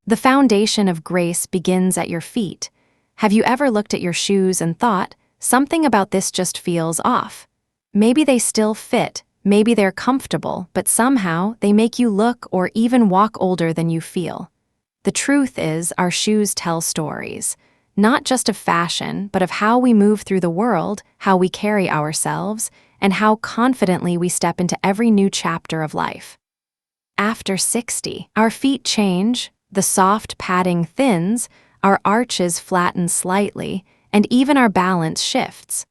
The foundation of grace begins at your feet. Have you ever looked at your shoes and thought, something about this just feels off? Maybe they still fit, maybe they're comfortable, but somehow they make you look or even walk older than you feel. The truth is, our shoes tell stories, not just of fashion, but of how we move through the world, how we carry ourselves, and how confidently we step into every new chapter of life. After 60, our feet change, the soft padding thins, our arches flatten slightly, and even our balance shifts.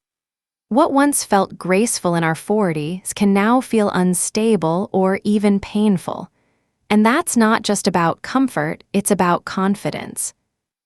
What once felt graceful in our 40s can now feel unstable or even painful. And that's not just about comfort, it's about confidence.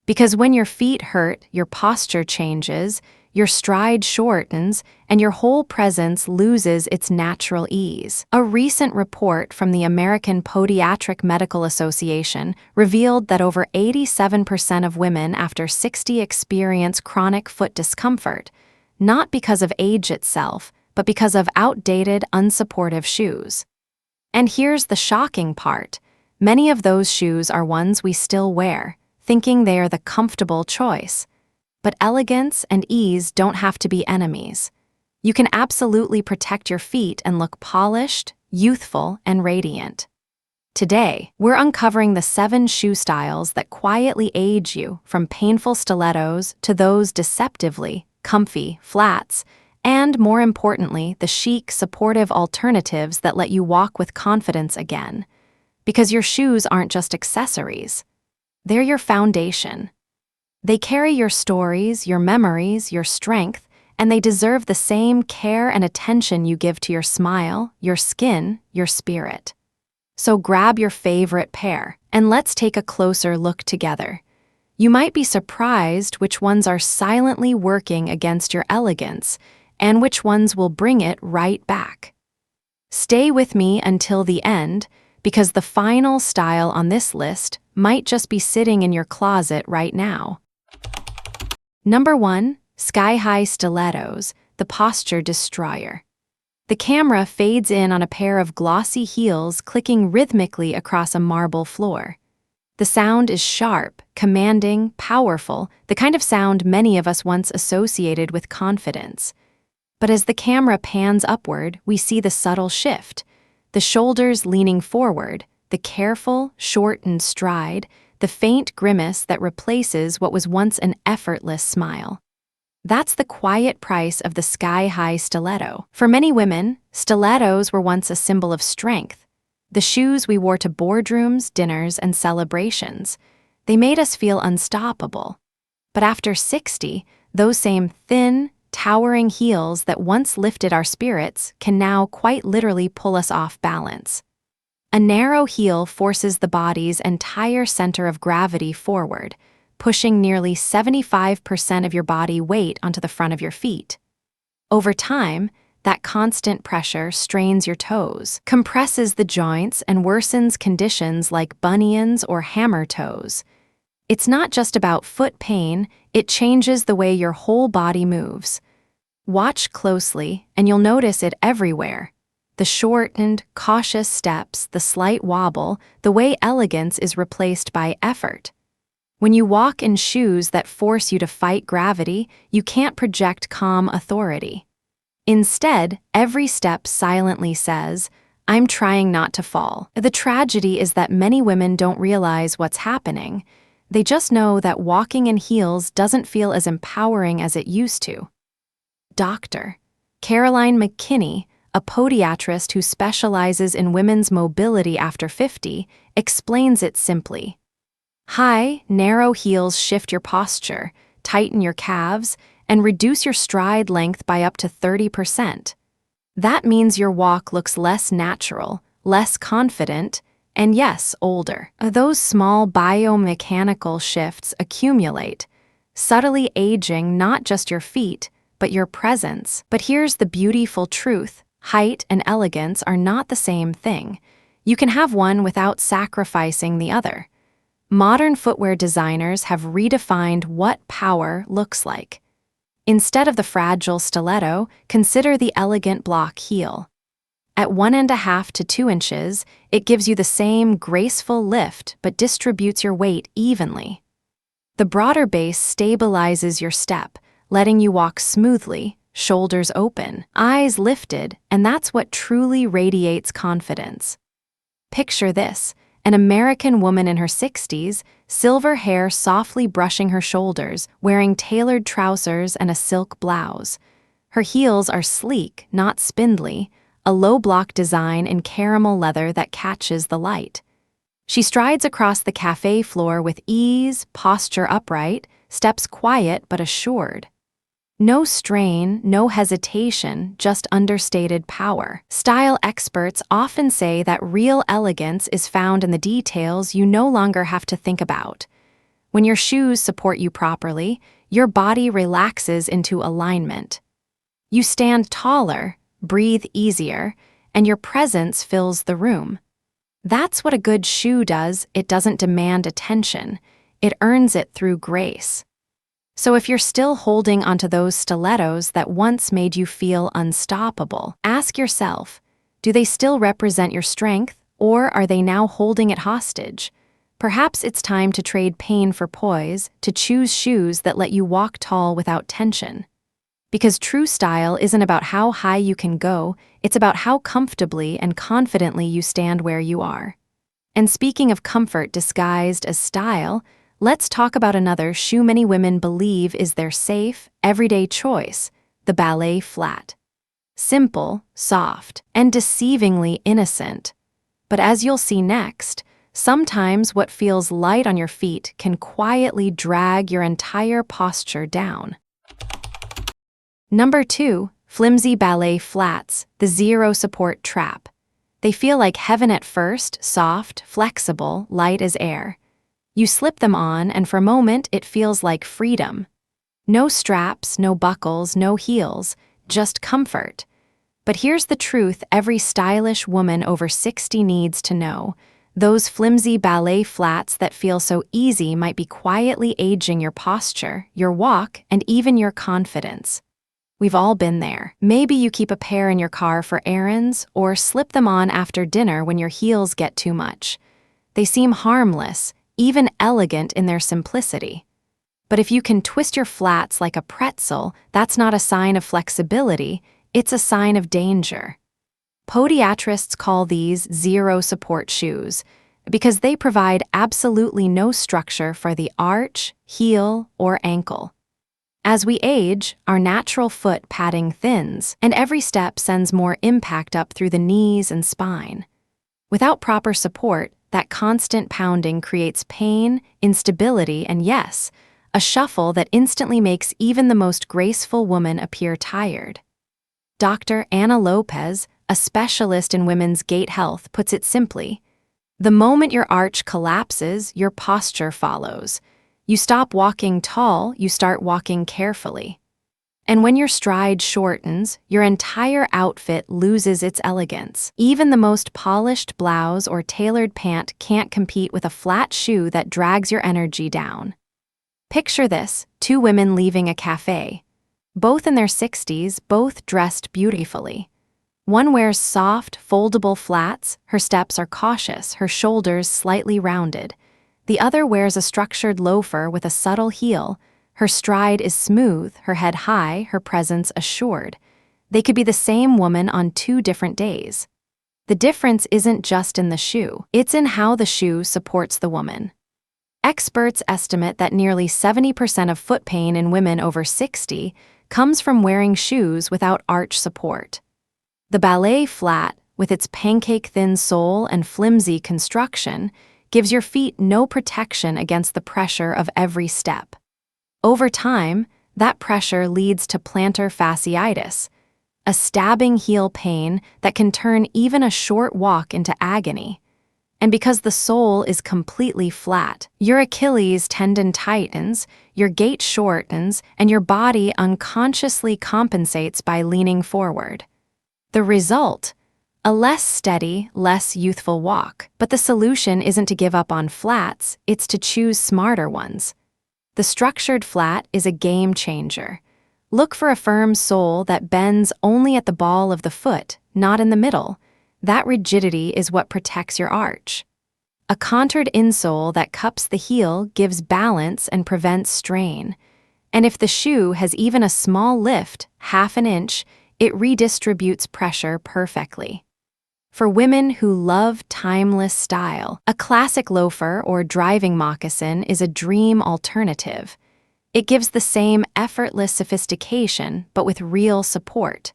Because when your feet hurt, your posture changes, your stride shortens, and your whole presence loses its natural ease. A recent report from the American Podiatric Medical Association revealed that over 87% of women after 60 experience chronic foot discomfort, not because of age itself, but because of outdated, unsupportive shoes. And here's the shocking part. Many of those shoes are ones we still wear, thinking they are the comfortable choice. But elegance and ease don't have to be enemies. You can absolutely protect your feet and look polished, youthful, and radiant. Today, we're uncovering the 7 shoe styles that quietly age you, from painful stilettos to those deceptively comfy flats, and more importantly, the chic, supportive alternatives that let you walk with confidence again. Because your shoes aren't just accessories. They're your foundation. They carry your stories, your memories, your strength, and they deserve the same care and attention you give to your smile, your skin, your spirit. So grab your favorite pair, and let's take a closer look together. You might be surprised which ones are silently working against your elegance, and which ones will bring it right back. Stay with me until the end, because the final style on this list might just be sitting in your closet right now. Number 1, sky-high stilettos, the posture destroyer. The camera fades in on a pair of glossy heels clicking rhythmically across a marble floor. The sound is sharp, commanding, powerful, the kind of sound many of us once associated with confidence. But as the camera pans upward, we see the subtle shift. The shoulders leaning forward, the careful, shortened stride, the faint grimace that replaces what was once an effortless smile. That's the quiet price of the sky-high stiletto. For many women, stilettos were once a symbol of strength. The shoes we wore to boardrooms, dinners, and celebrations. They made us feel unstoppable. But after 60, those same thin, towering heels that once lifted our spirits can now quite literally pull us off balance. A narrow heel forces the body's entire center of gravity forward, pushing nearly 75% of your body weight onto the front of your feet. Over time, that constant pressure strains your toes, compresses the joints, and worsens conditions like bunions or hammer toes. It's not just about foot pain, it changes the way your whole body moves. Watch closely, and you'll notice it everywhere. The shortened, cautious steps, the slight wobble, the way elegance is replaced by effort. When you walk in shoes that force you to fight gravity, you can't project calm authority. Instead, every step silently says, "I'm trying not to fall." The tragedy is that many women don't realize what's happening. They just know that walking in heels doesn't feel as empowering as it used to. Dr. Caroline McKinney, a podiatrist who specializes in women's mobility after 50, explains it simply. High, narrow heels shift your posture, tighten your calves, and reduce your stride length by up to 30%. That means your walk looks less natural, less confident, and yes, older. Those small biomechanical shifts accumulate, subtly aging not just your feet, but your presence. But here's the beautiful truth. Height and elegance are not the same thing. You can have one without sacrificing the other. Modern footwear designers have redefined what power looks like. Instead of the fragile stiletto, consider the elegant block heel. At 1.5 to 2 inches, it gives you the same graceful lift but distributes your weight evenly. The broader base stabilizes your step, letting you walk smoothly, shoulders open, eyes lifted, and that's what truly radiates confidence. Picture this: an American woman in her 60s, silver hair softly brushing her shoulders, wearing tailored trousers and a silk blouse. Her heels are sleek, not spindly, a low-block design in caramel leather that catches the light. She strides across the cafe floor with ease, posture upright, steps quiet but assured. No strain, no hesitation, just understated power. Style experts often say that real elegance is found in the details you no longer have to think about. When your shoes support you properly, your body relaxes into alignment. You stand taller, breathe easier, and your presence fills the room. That's what a good shoe does. It doesn't demand attention. It earns it through grace. So if you're still holding onto those stilettos that once made you feel unstoppable, ask yourself, do they still represent your strength, or are they now holding it hostage? Perhaps it's time to trade pain for poise, to choose shoes that let you walk tall without tension. Because true style isn't about how high you can go, it's about how comfortably and confidently you stand where you are. And speaking of comfort disguised as style, let's talk about another shoe many women believe is their safe, everyday choice: the ballet flat. Simple, soft, and deceivingly innocent. But as you'll see next, sometimes what feels light on your feet can quietly drag your entire posture down. Number 2, flimsy ballet flats, the zero support trap. They feel like heaven at first, soft, flexible, light as air. You slip them on, and for a moment it feels like freedom. No straps, no buckles, no heels, just comfort. But here's the truth every stylish woman over 60 needs to know. Those flimsy ballet flats that feel so easy might be quietly aging your posture, your walk, and even your confidence. We've all been there. Maybe you keep a pair in your car for errands, or slip them on after dinner when your heels get too much. They seem harmless, even elegant in their simplicity. But if you can twist your flats like a pretzel, that's not a sign of flexibility, it's a sign of danger. Podiatrists call these zero support shoes because they provide absolutely no structure for the arch, heel, or ankle. As we age, our natural foot padding thins, and every step sends more impact up through the knees and spine. Without proper support, that constant pounding creates pain, instability, and yes, a shuffle that instantly makes even the most graceful woman appear tired. Dr. Anna Lopez, a specialist in women's gait health, puts it simply: the moment your arch collapses, your posture follows. You stop walking tall, you start walking carefully. And when your stride shortens, your entire outfit loses its elegance. Even the most polished blouse or tailored pant can't compete with a flat shoe that drags your energy down. Picture this: 2 women leaving a cafe. Both in their 60s, both dressed beautifully. One wears soft, foldable flats, her steps are cautious, her shoulders slightly rounded. The other wears a structured loafer with a subtle heel. Her stride is smooth, her head high, her presence assured. They could be the same woman on 2 different days. The difference isn't just in the shoe, it's in how the shoe supports the woman. Experts estimate that nearly 70% of foot pain in women over 60 comes from wearing shoes without arch support. The ballet flat, with its pancake-thin sole and flimsy construction, gives your feet no protection against the pressure of every step. Over time, that pressure leads to plantar fasciitis, a stabbing heel pain that can turn even a short walk into agony. And because the sole is completely flat, your Achilles tendon tightens, your gait shortens, and your body unconsciously compensates by leaning forward. The result: a less steady, less youthful walk. But the solution isn't to give up on flats, it's to choose smarter ones. The structured flat is a game changer. Look for a firm sole that bends only at the ball of the foot, not in the middle. That rigidity is what protects your arch. A contoured insole that cups the heel gives balance and prevents strain. And if the shoe has even a small lift, half an inch, it redistributes pressure perfectly. For women who love timeless style, a classic loafer or driving moccasin is a dream alternative. It gives the same effortless sophistication, but with real support.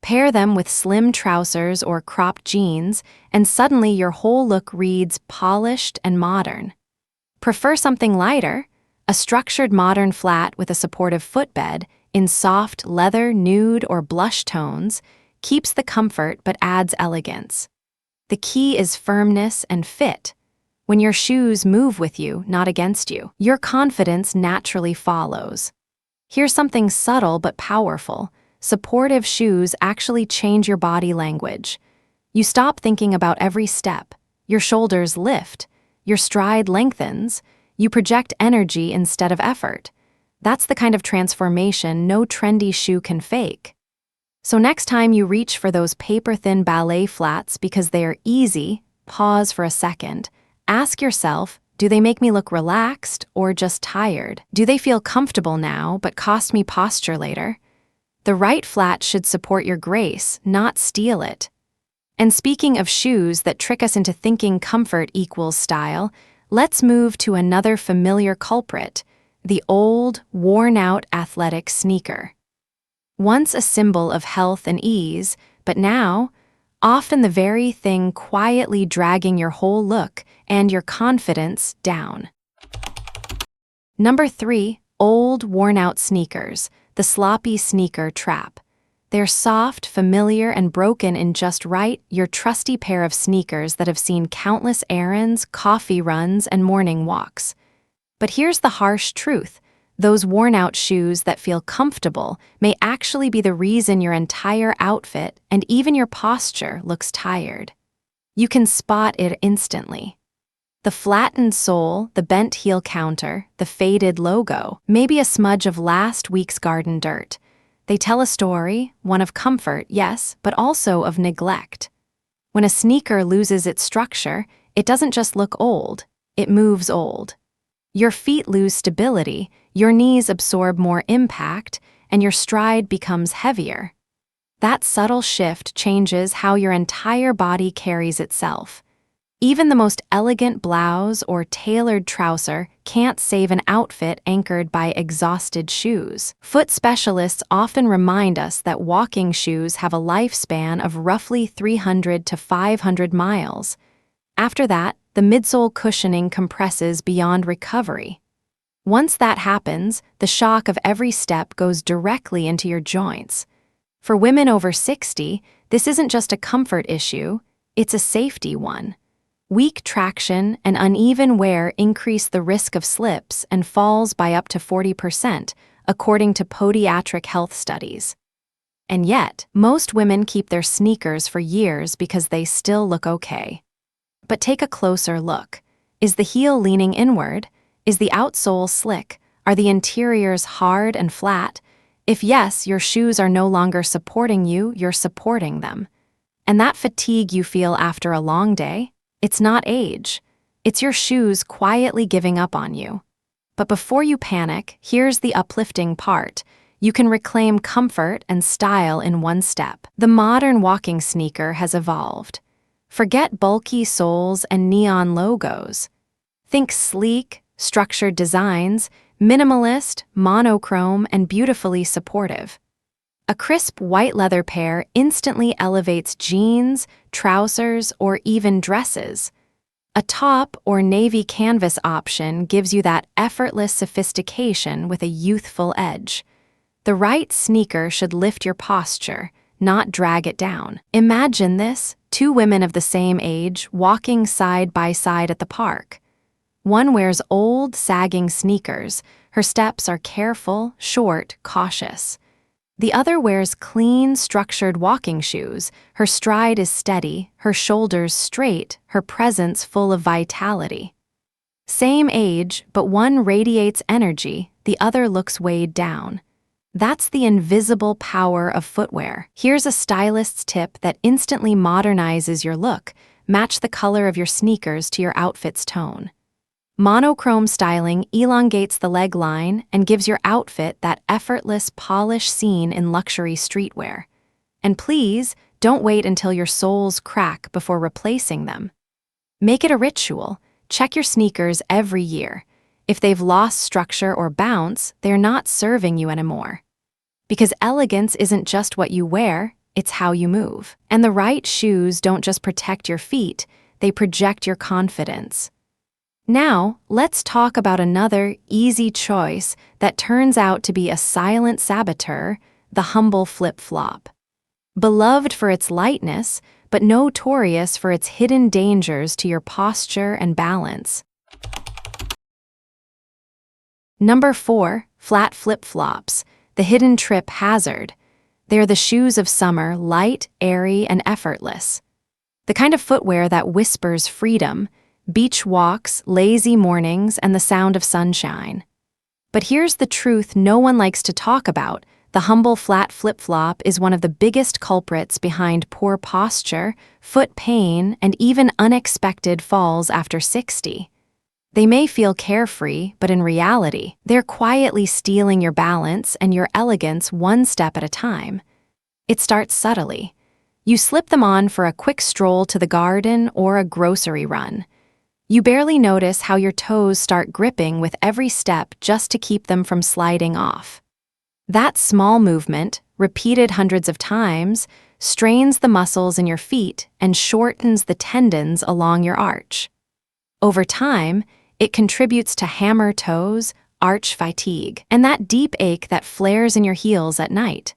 Pair them with slim trousers or cropped jeans, and suddenly your whole look reads polished and modern. Prefer something lighter? A structured modern flat with a supportive footbed in soft leather, nude, or blush tones keeps the comfort but adds elegance. The key is firmness and fit. When your shoes move with you, not against you, your confidence naturally follows. Here's something subtle but powerful. Supportive shoes actually change your body language. You stop thinking about every step. Your shoulders lift. Your stride lengthens. You project energy instead of effort. That's the kind of transformation no trendy shoe can fake. So next time you reach for those paper-thin ballet flats because they are easy, pause for a second. Ask yourself, do they make me look relaxed or just tired? Do they feel comfortable now but cost me posture later? The right flat should support your grace, not steal it. And speaking of shoes that trick us into thinking comfort equals style, let's move to another familiar culprit, the old, worn-out athletic sneaker. Once a symbol of health and ease, but now, often the very thing quietly dragging your whole look and your confidence down. Number 3, old, worn-out sneakers, the sloppy sneaker trap. They're soft, familiar, and broken in just right, your trusty pair of sneakers that have seen countless errands, coffee runs, and morning walks. But here's the harsh truth. Those worn-out shoes that feel comfortable may actually be the reason your entire outfit and even your posture looks tired. You can spot it instantly. The flattened sole, the bent heel counter, the faded logo, maybe a smudge of last week's garden dirt. They tell a story, one of comfort, yes, but also of neglect. When a sneaker loses its structure, it doesn't just look old, it moves old. Your feet lose stability, your knees absorb more impact, and your stride becomes heavier. That subtle shift changes how your entire body carries itself. Even the most elegant blouse or tailored trouser can't save an outfit anchored by exhausted shoes. Foot specialists often remind us that walking shoes have a lifespan of roughly 300 to 500 miles. After that, the midsole cushioning compresses beyond recovery. Once that happens, the shock of every step goes directly into your joints. For women over 60, this isn't just a comfort issue, it's a safety one. Weak traction and uneven wear increase the risk of slips and falls by up to 40%, according to podiatric health studies. And yet, most women keep their sneakers for years because they still look okay. But take a closer look. Is the heel leaning inward? Is the outsole slick? Are the interiors hard and flat? If yes, your shoes are no longer supporting you, you're supporting them. And that fatigue you feel after a long day? It's not age. It's your shoes quietly giving up on you. But before you panic, here's the uplifting part. You can reclaim comfort and style in one step. The modern walking sneaker has evolved. Forget bulky soles and neon logos. Think sleek, structured designs, minimalist, monochrome, and beautifully supportive. A crisp white leather pair instantly elevates jeans, trousers, or even dresses. A top or navy canvas option gives you that effortless sophistication with a youthful edge. The right sneaker should lift your posture, not drag it down. Imagine this, 2 women of the same age walking side by side at the park. One wears old, sagging sneakers. Her steps are careful, short, cautious. The other wears clean, structured walking shoes. Her stride is steady, her shoulders straight, her presence full of vitality. Same age, but one radiates energy, the other looks weighed down. That's the invisible power of footwear. Here's a stylist's tip that instantly modernizes your look. Match the color of your sneakers to your outfit's tone. Monochrome styling elongates the leg line and gives your outfit that effortless polish seen in luxury streetwear. And please, don't wait until your soles crack before replacing them. Make it a ritual. Check your sneakers every year. If they've lost structure or bounce, they're not serving you anymore. Because elegance isn't just what you wear, it's how you move. And the right shoes don't just protect your feet, they project your confidence. Now, let's talk about another easy choice that turns out to be a silent saboteur, the humble flip-flop. Beloved for its lightness, but notorious for its hidden dangers to your posture and balance. Number 4, flat flip-flops, the hidden trip hazard. They're the shoes of summer, light, airy, and effortless. The kind of footwear that whispers freedom, beach walks, lazy mornings, and the sound of sunshine. But here's the truth no one likes to talk about. The humble flat flip-flop is one of the biggest culprits behind poor posture, foot pain, and even unexpected falls after 60. They may feel carefree, but in reality, they're quietly stealing your balance and your elegance one step at a time. It starts subtly. You slip them on for a quick stroll to the garden or a grocery run. You barely notice how your toes start gripping with every step just to keep them from sliding off. That small movement, repeated hundreds of times, strains the muscles in your feet and shortens the tendons along your arch. Over time, it contributes to hammer toes, arch fatigue, and that deep ache that flares in your heels at night.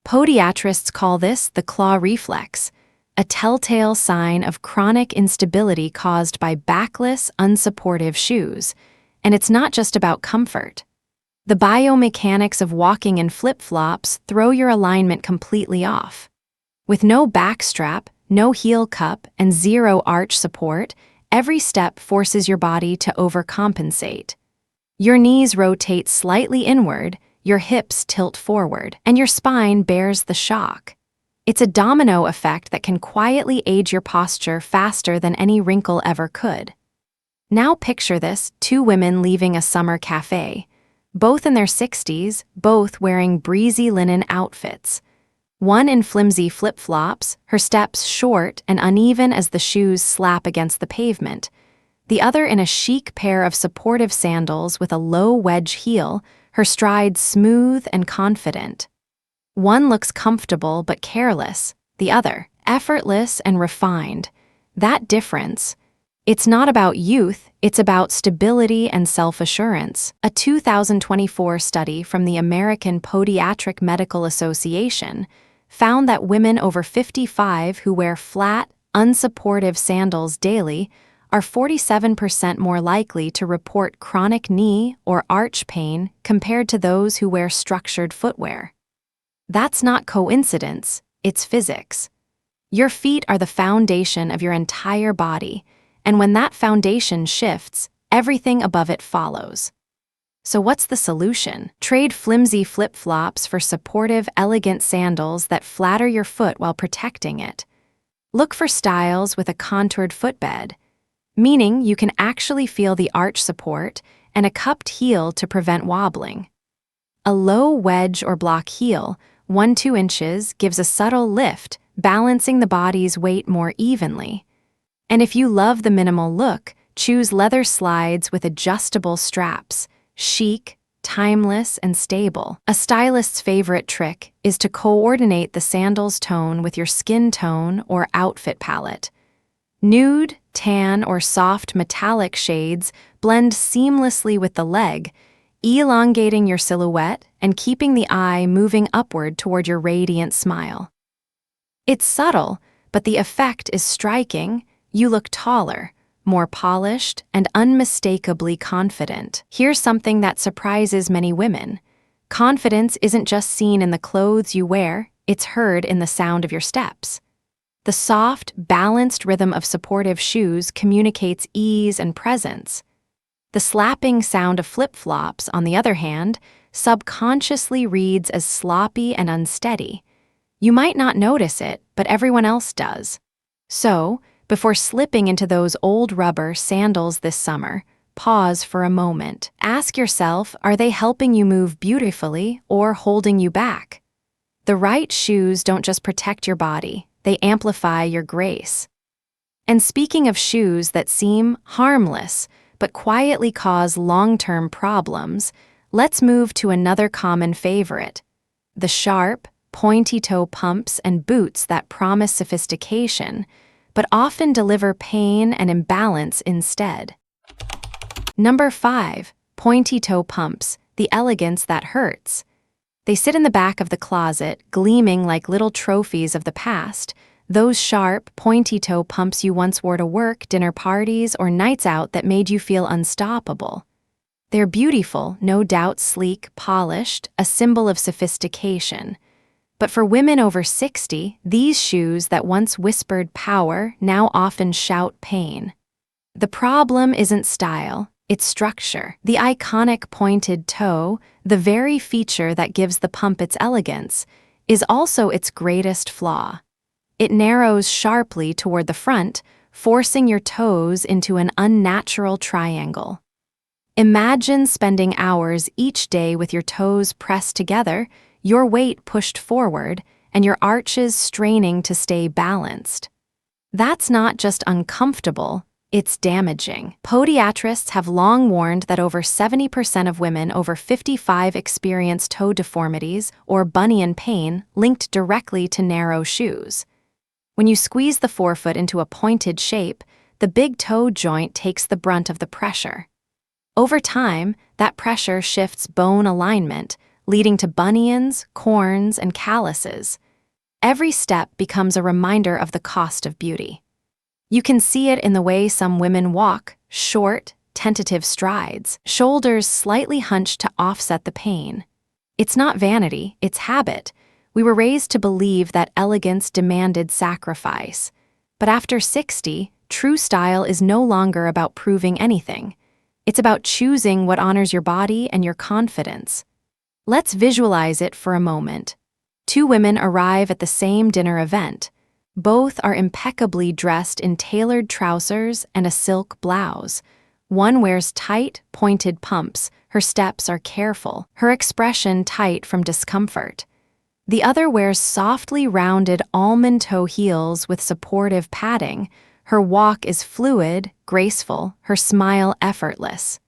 Podiatrists call this the claw reflex, a telltale sign of chronic instability caused by backless, unsupportive shoes. And it's not just about comfort. The biomechanics of walking in flip-flops throw your alignment completely off. With no backstrap, no heel cup, and zero arch support, every step forces your body to overcompensate. Your knees rotate slightly inward, your hips tilt forward, and your spine bears the shock. It's a domino effect that can quietly age your posture faster than any wrinkle ever could. Now picture this: 2 women leaving a summer cafe, both in their 60s, both wearing breezy linen outfits. One in flimsy flip-flops, her steps short and uneven as the shoes slap against the pavement. The other in a chic pair of supportive sandals with a low wedge heel, her stride smooth and confident. One looks comfortable but careless, the other effortless and refined. That difference, it's not about youth, it's about stability and self-assurance. A 2024 study from the American Podiatric Medical Association found that women over 55 who wear flat, unsupportive sandals daily are 47% more likely to report chronic knee or arch pain compared to those who wear structured footwear. That's not coincidence, it's physics. Your feet are the foundation of your entire body, and when that foundation shifts, everything above it follows. So what's the solution? Trade flimsy flip-flops for supportive, elegant sandals that flatter your foot while protecting it. Look for styles with a contoured footbed, meaning you can actually feel the arch support, and a cupped heel to prevent wobbling. A low wedge or block heel, 1-2 inches, gives a subtle lift, balancing the body's weight more evenly. And if you love the minimal look, choose leather slides with adjustable straps. Chic, timeless, and stable. A stylist's favorite trick is to coordinate the sandal's tone with your skin tone or outfit palette. Nude, tan, or soft metallic shades blend seamlessly with the leg, elongating your silhouette and keeping the eye moving upward toward your radiant smile. It's subtle, but the effect is striking. You look taller, more polished, and unmistakably confident. Here's something that surprises many women. Confidence isn't just seen in the clothes you wear, it's heard in the sound of your steps. The soft, balanced rhythm of supportive shoes communicates ease and presence. The slapping sound of flip-flops, on the other hand, subconsciously reads as sloppy and unsteady. You might not notice it, but everyone else does. So, before slipping into those old rubber sandals this summer, pause for a moment. Ask yourself, are they helping you move beautifully or holding you back? The right shoes don't just protect your body, they amplify your grace. And speaking of shoes that seem harmless, but quietly cause long-term problems, let's move to another common favorite: the sharp, pointy-toe pumps and boots that promise sophistication, but often deliver pain and imbalance instead. Number 5. Pointy-toe pumps, the elegance that hurts. They sit in the back of the closet, gleaming like little trophies of the past, those sharp, pointy-toe pumps you once wore to work, dinner parties, or nights out that made you feel unstoppable. They're beautiful, no doubt sleek, polished, a symbol of sophistication. But for women over 60, these shoes that once whispered power now often shout pain. The problem isn't style, it's structure. The iconic pointed toe, the very feature that gives the pump its elegance, is also its greatest flaw. It narrows sharply toward the front, forcing your toes into an unnatural triangle. Imagine spending hours each day with your toes pressed together, your weight pushed forward, and your arches straining to stay balanced. That's not just uncomfortable, it's damaging. Podiatrists have long warned that over 70% of women over 55 experience toe deformities or bunion pain linked directly to narrow shoes. When you squeeze the forefoot into a pointed shape, the big toe joint takes the brunt of the pressure. Over time, that pressure shifts bone alignment, leading to bunions, corns, and calluses. Every step becomes a reminder of the cost of beauty. You can see it in the way some women walk, short, tentative strides, shoulders slightly hunched to offset the pain. It's not vanity, it's habit. We were raised to believe that elegance demanded sacrifice. But after 60, true style is no longer about proving anything. It's about choosing what honors your body and your confidence. Let's visualize it for a moment. Two women arrive at the same dinner event. Both are impeccably dressed in tailored trousers and a silk blouse. One wears tight, pointed pumps. Her steps are careful, her expression tight from discomfort. The other wears softly rounded almond toe heels with supportive padding. Her walk is fluid, graceful, her smile effortless.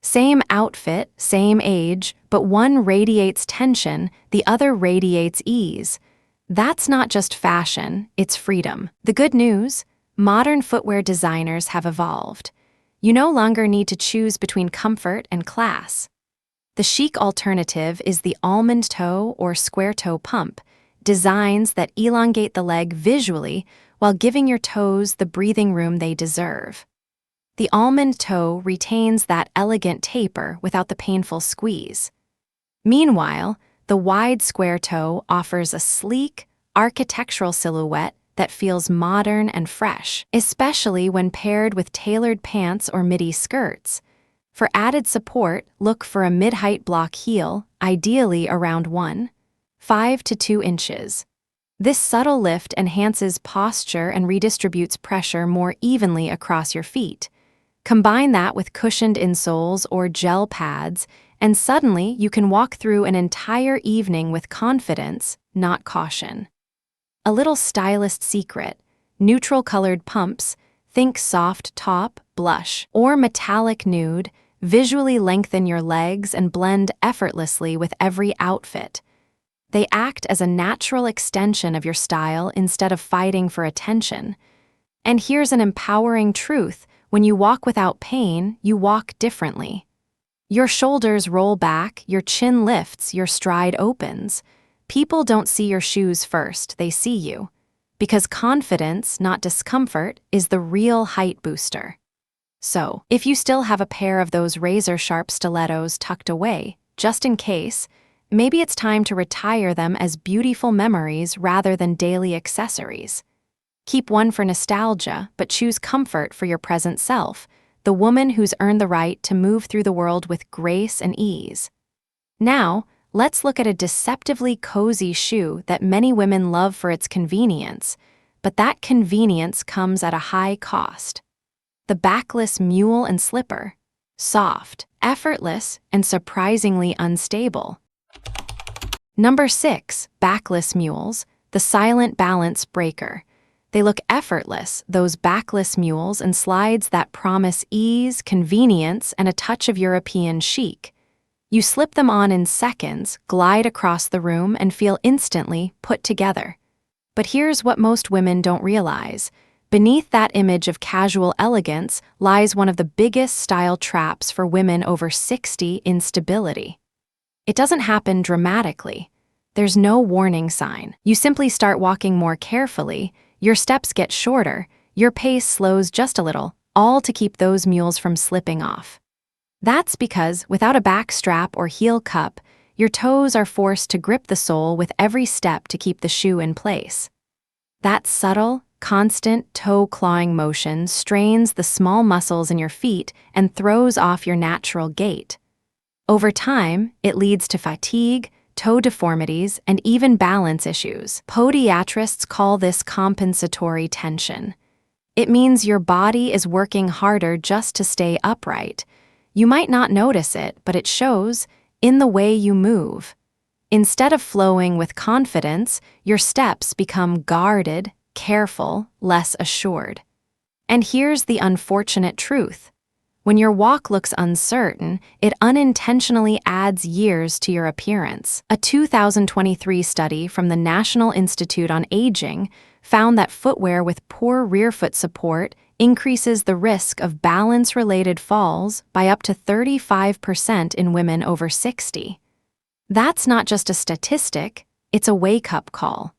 Same outfit, same age, but one radiates tension, the other radiates ease. That's not just fashion, it's freedom. The good news? Modern footwear designers have evolved. You no longer need to choose between comfort and class. The chic alternative is the almond toe or square toe pump, designs that elongate the leg visually while giving your toes the breathing room they deserve. The almond toe retains that elegant taper without the painful squeeze. Meanwhile, the wide square toe offers a sleek, architectural silhouette that feels modern and fresh, especially when paired with tailored pants or midi skirts. For added support, look for a mid-height block heel, ideally around 1.5 to 2 inches. This subtle lift enhances posture and redistributes pressure more evenly across your feet. Combine that with cushioned insoles or gel pads, and suddenly you can walk through an entire evening with confidence, not caution. A little stylist secret: neutral-colored pumps, think soft top, blush, or metallic nude, visually lengthen your legs and blend effortlessly with every outfit. They act as a natural extension of your style instead of fighting for attention. And here's an empowering truth: when you walk without pain, you walk differently. Your shoulders roll back, your chin lifts, your stride opens. People don't see your shoes first, they see you. Because confidence, not discomfort, is the real height booster. So, if you still have a pair of those razor-sharp stilettos tucked away, just in case, maybe it's time to retire them as beautiful memories rather than daily accessories. Keep one for nostalgia, but choose comfort for your present self. the woman who's earned the right to move through the world with grace and ease. Now, let's look at a deceptively cozy shoe that many women love for its convenience, but that convenience comes at a high cost. The backless mule and slipper. Soft, effortless, and surprisingly unstable. Number 6, backless mules, the silent balance breaker. They look effortless, those backless mules and slides that promise ease, convenience, and a touch of European chic. You slip them on in seconds, glide across the room, and feel instantly put together. But here's what most women don't realize. Beneath that image of casual elegance lies one of the biggest style traps for women over 60: instability. It doesn't happen dramatically. There's no warning sign. You simply start walking more carefully, your steps get shorter, your pace slows just a little, all to keep those mules from slipping off. That's because, without a back strap or heel cup, your toes are forced to grip the sole with every step to keep the shoe in place. That subtle, constant toe-clawing motion strains the small muscles in your feet and throws off your natural gait. Over time, it leads to fatigue, toe deformities, and even balance issues. Podiatrists call this compensatory tension. It means your body is working harder just to stay upright. You might not notice it, but it shows in the way you move. Instead of flowing with confidence, your steps become guarded, careful, less assured. And here's the unfortunate truth. When your walk looks uncertain, it unintentionally adds years to your appearance. A 2023 study from the National Institute on Aging found that footwear with poor rear foot support increases the risk of balance-related falls by up to 35% in women over 60. That's not just a statistic, it's a wake-up call.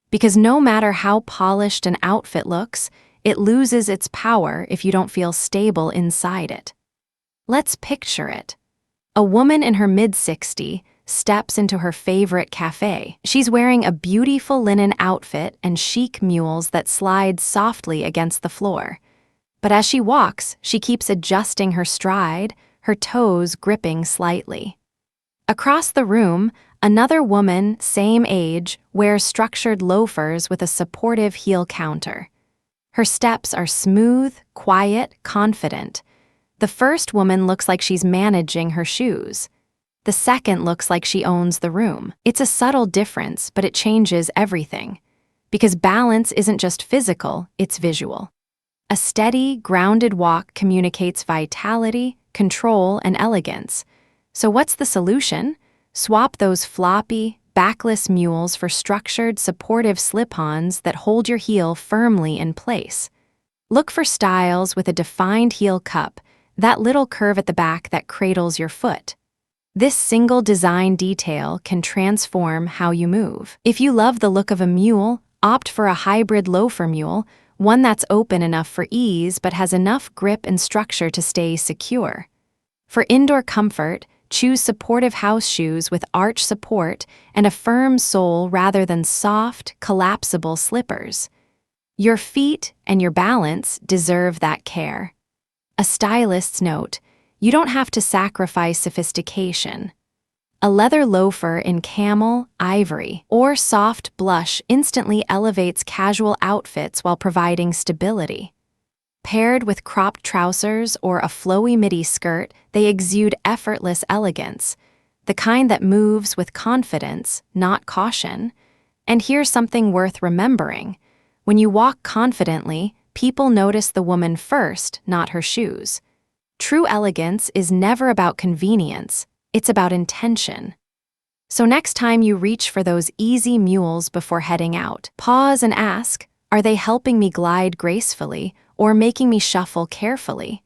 Because no matter how polished an outfit looks, it loses its power if you don't feel stable inside it. Let's picture it. A woman in her mid-60s steps into her favorite cafe. She's wearing a beautiful linen outfit and chic mules that slide softly against the floor. But as she walks, she keeps adjusting her stride, her toes gripping slightly. Across the room, another woman, same age, wears structured loafers with a supportive heel counter. Her steps are smooth, quiet, confident. The first woman looks like she's managing her shoes. The second looks like she owns the room. It's a subtle difference, but it changes everything. Because balance isn't just physical, it's visual. A steady, grounded walk communicates vitality, control, and elegance. So what's the solution? Swap those floppy, backless mules for structured, supportive slip-ons that hold your heel firmly in place. Look for styles with a defined heel cup, that little curve at the back that cradles your foot. This single design detail can transform how you move. If you love the look of a mule, opt for a hybrid loafer mule, one that's open enough for ease but has enough grip and structure to stay secure. For indoor comfort, choose supportive house shoes with arch support and a firm sole rather than soft, collapsible slippers. Your feet and your balance deserve that care. A stylist's note: you don't have to sacrifice sophistication. A leather loafer in camel, ivory, or soft blush instantly elevates casual outfits while providing stability. Paired with cropped trousers or a flowy midi skirt, they exude effortless elegance, the kind that moves with confidence, not caution. And here's something worth remembering. When you walk confidently, people notice the woman first, not her shoes. True elegance is never about convenience, it's about intention. So next time you reach for those easy mules before heading out, pause and ask, are they helping me glide gracefully or making me shuffle carefully?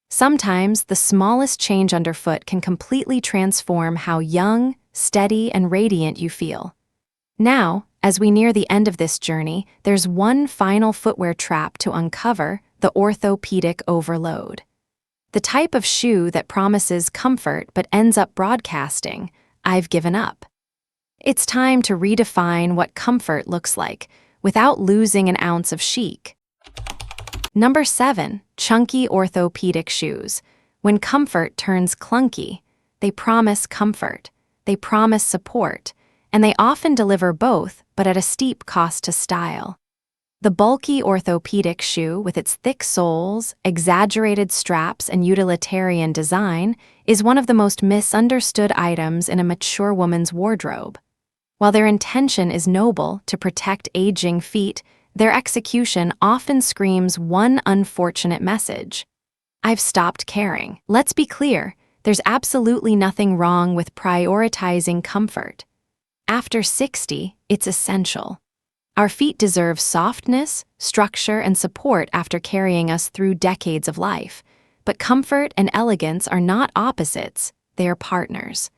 Sometimes the smallest change underfoot can completely transform how young, steady, and radiant you feel. Now, as we near the end of this journey, there's one final footwear trap to uncover: the orthopedic overload. The type of shoe that promises comfort but ends up broadcasting, "I've given up." It's time to redefine what comfort looks like without losing an ounce of chic. Number 7. Chunky orthopedic shoes. When comfort turns clunky, they promise comfort, they promise support, and they often deliver both, but at a steep cost to style. The bulky orthopedic shoe, with its thick soles, exaggerated straps, and utilitarian design, is one of the most misunderstood items in a mature woman's wardrobe. While their intention is noble to protect aging feet, their execution often screams one unfortunate message: I've stopped caring. Let's be clear, there's absolutely nothing wrong with prioritizing comfort. After 60, it's essential. Our feet deserve softness, structure, and support after carrying us through decades of life. But comfort and elegance are not opposites, they are partners.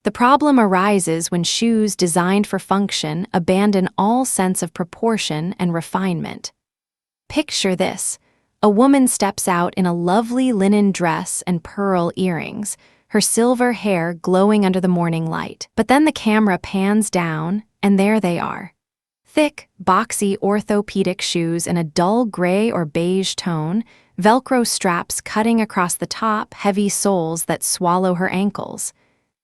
The problem arises when shoes designed for function abandon all sense of proportion and refinement. Picture this: a woman steps out in a lovely linen dress and pearl earrings, her silver hair glowing under the morning light. But then the camera pans down, and there they are. Thick, boxy orthopedic shoes in a dull gray or beige tone, Velcro straps cutting across the top, heavy soles that swallow her ankles.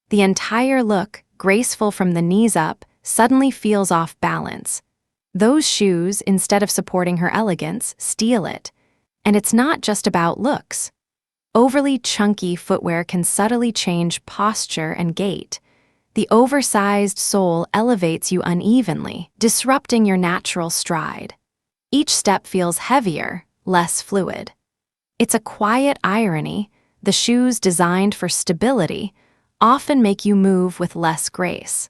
The entire look, graceful from the knees up, suddenly feels off balance. Those shoes, instead of supporting her elegance, steal it. And it's not just about looks. Overly chunky footwear can subtly change posture and gait. The oversized sole elevates you unevenly, disrupting your natural stride. Each step feels heavier, less fluid. It's a quiet irony: the shoes designed for stability often make you move with less grace.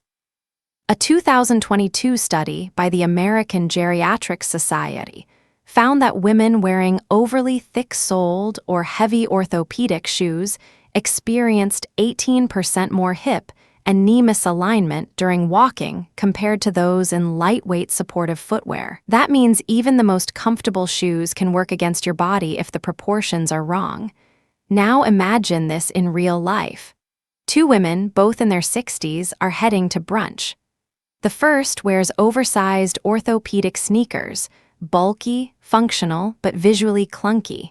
A 2022 study by the American Geriatric Society found that women wearing overly thick-soled or heavy orthopedic shoes experienced 18% more hip and knee misalignment during walking compared to those in lightweight supportive footwear. That means even the most comfortable shoes can work against your body if the proportions are wrong. Now imagine this in real life. Two women, both in their 60s, are heading to brunch. The first wears oversized orthopedic sneakers, bulky, functional, but visually clunky.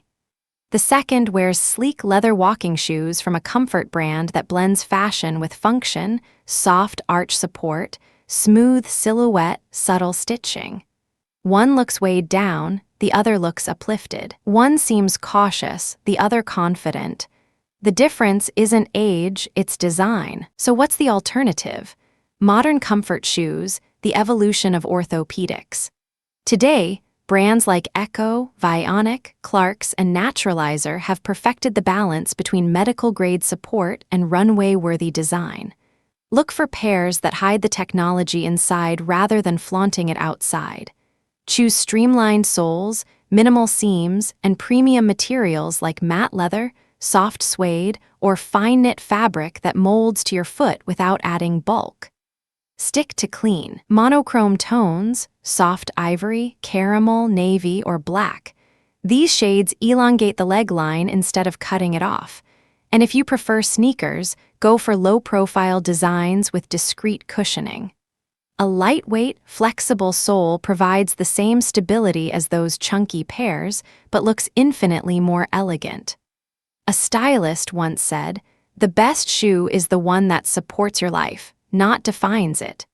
The second wears sleek leather walking shoes from a comfort brand that blends fashion with function, soft arch support, smooth silhouette, subtle stitching. One looks weighed down, the other looks uplifted. One seems cautious, the other confident. The difference isn't age, it's design. So what's the alternative? Modern comfort shoes, the evolution of orthopedics. Today, brands like Echo, Vionic, Clarks, and Naturalizer have perfected the balance between medical-grade support and runway-worthy design. Look for pairs that hide the technology inside rather than flaunting it outside. Choose streamlined soles, minimal seams, and premium materials like matte leather, soft suede, or fine-knit fabric that molds to your foot without adding bulk. Stick to clean, monochrome tones, soft ivory, caramel, navy, or black. These shades elongate the leg line instead of cutting it off. And if you prefer sneakers, go for low-profile designs with discreet cushioning. A lightweight, flexible sole provides the same stability as those chunky pairs, but looks infinitely more elegant. A stylist once said, "The best shoe is the one that supports your life, not defines it."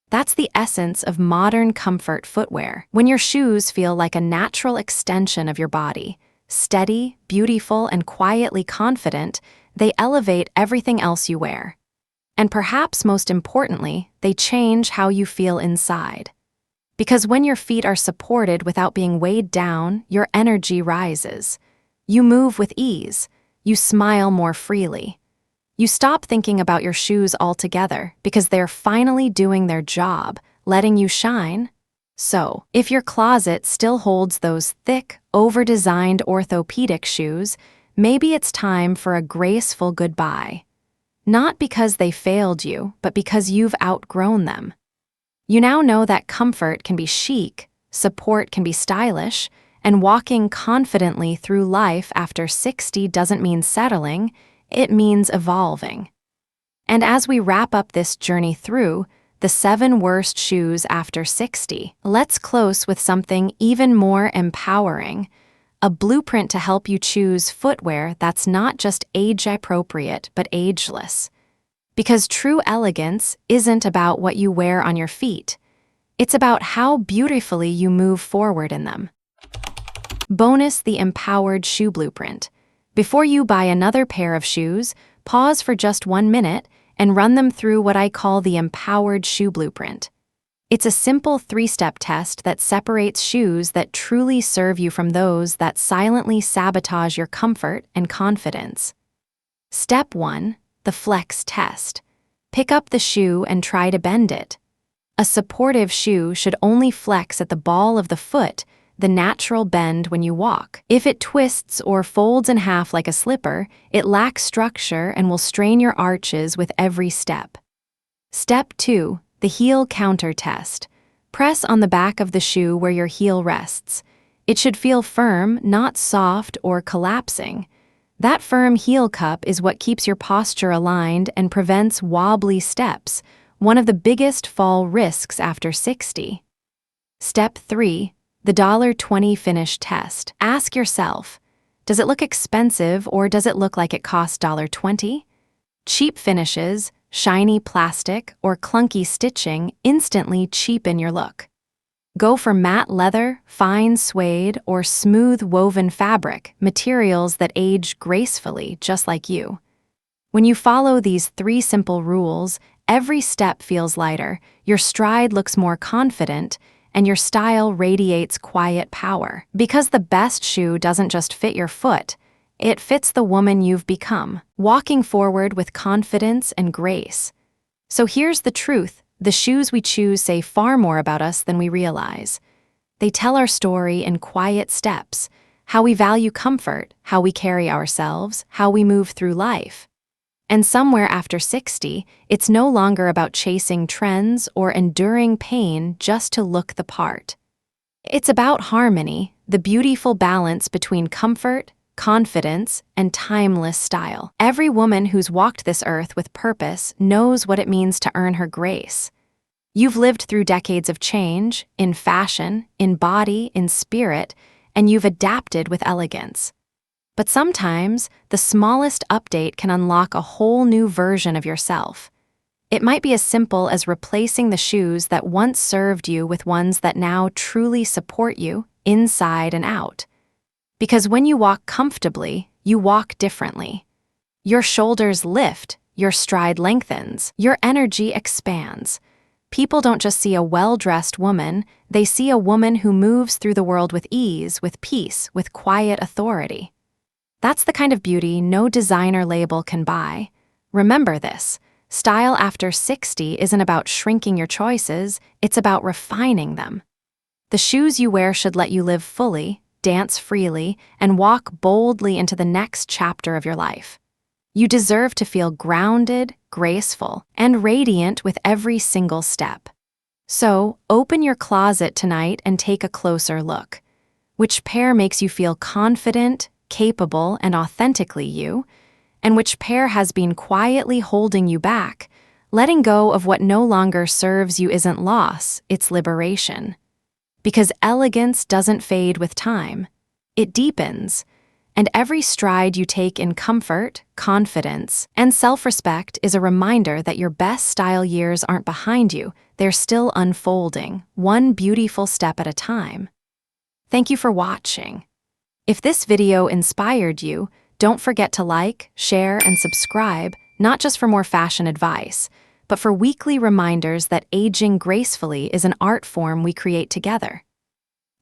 That's the essence of modern comfort footwear. When your shoes feel like a natural extension of your body, steady, beautiful, and quietly confident, they elevate everything else you wear. And perhaps most importantly, they change how you feel inside. Because when your feet are supported without being weighed down, your energy rises. You move with ease. You smile more freely. You stop thinking about your shoes altogether because they're finally doing their job, letting you shine. So, if your closet still holds those thick, over-designed orthopedic shoes, maybe it's time for a graceful goodbye. Not because they failed you, but because you've outgrown them. You now know that comfort can be chic, support can be stylish, and walking confidently through life after 60 doesn't mean settling, it means evolving. And as we wrap up this journey through the 7 worst shoes after 60, let's close with something even more empowering: a blueprint to help you choose footwear that's not just age-appropriate but ageless. Because true elegance isn't about what you wear on your feet. It's about how beautifully you move forward in them. Bonus: the empowered shoe blueprint. Before you buy another pair of shoes, pause for just 1 minute and run them through what I call the empowered shoe blueprint. It's a simple 3-step test that separates shoes that truly serve you from those that silently sabotage your comfort and confidence. Step 1. The flex test. Pick up the shoe and try to bend it. A supportive shoe should only flex at the ball of the foot, the natural bend when you walk. If it twists or folds in half like a slipper, it lacks structure and will strain your arches with every step. Step 2. The heel counter test. Press on the back of the shoe where your heel rests. It should feel firm, not soft or collapsing. That firm heel cup is what keeps your posture aligned and prevents wobbly steps, one of the biggest fall risks after 60. Step 3. The $1.20 finish test. Ask yourself, does it look expensive or does it look like it costs $1.20? Cheap finishes, shiny plastic, or clunky stitching instantly cheapen your look. Go for matte leather, fine suede, or smooth woven fabric, materials that age gracefully just like you. When you follow these 3 simple rules, every step feels lighter, your stride looks more confident, and your style radiates quiet power. Because the best shoe doesn't just fit your foot, it fits the woman you've become, walking forward with confidence and grace. So here's the truth: the shoes we choose say far more about us than we realize. They tell our story in quiet steps: how we value comfort, how we carry ourselves, how we move through life. And somewhere after 60, it's no longer about chasing trends or enduring pain just to look the part. It's about harmony, the beautiful balance between comfort, confidence, and timeless style. Every woman who's walked this earth with purpose knows what it means to earn her grace. You've lived through decades of change, in fashion, in body, in spirit, and you've adapted with elegance. But sometimes, the smallest update can unlock a whole new version of yourself. It might be as simple as replacing the shoes that once served you with ones that now truly support you, inside and out. Because when you walk comfortably, you walk differently. Your shoulders lift, your stride lengthens, your energy expands. People don't just see a well-dressed woman, they see a woman who moves through the world with ease, with peace, with quiet authority. That's the kind of beauty no designer label can buy. Remember this: style after 60 isn't about shrinking your choices, it's about refining them. The shoes you wear should let you live fully, dance freely, and walk boldly into the next chapter of your life. You deserve to feel grounded, graceful, and radiant with every single step. So, open your closet tonight and take a closer look. Which pair makes you feel confident, capable, and authentically you? And which pair has been quietly holding you back? Letting go of what no longer serves you isn't loss, it's liberation. Because elegance doesn't fade with time. It deepens. And every stride you take in comfort, confidence, and self-respect is a reminder that your best style years aren't behind you, they're still unfolding, one beautiful step at a time. Thank you for watching. If this video inspired you, don't forget to like, share, and subscribe, not just for more fashion advice, but for weekly reminders that aging gracefully is an art form we create together.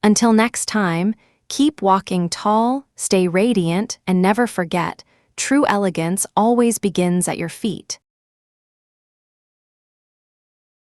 Until next time, keep walking tall, stay radiant, and never forget, true elegance always begins at your feet.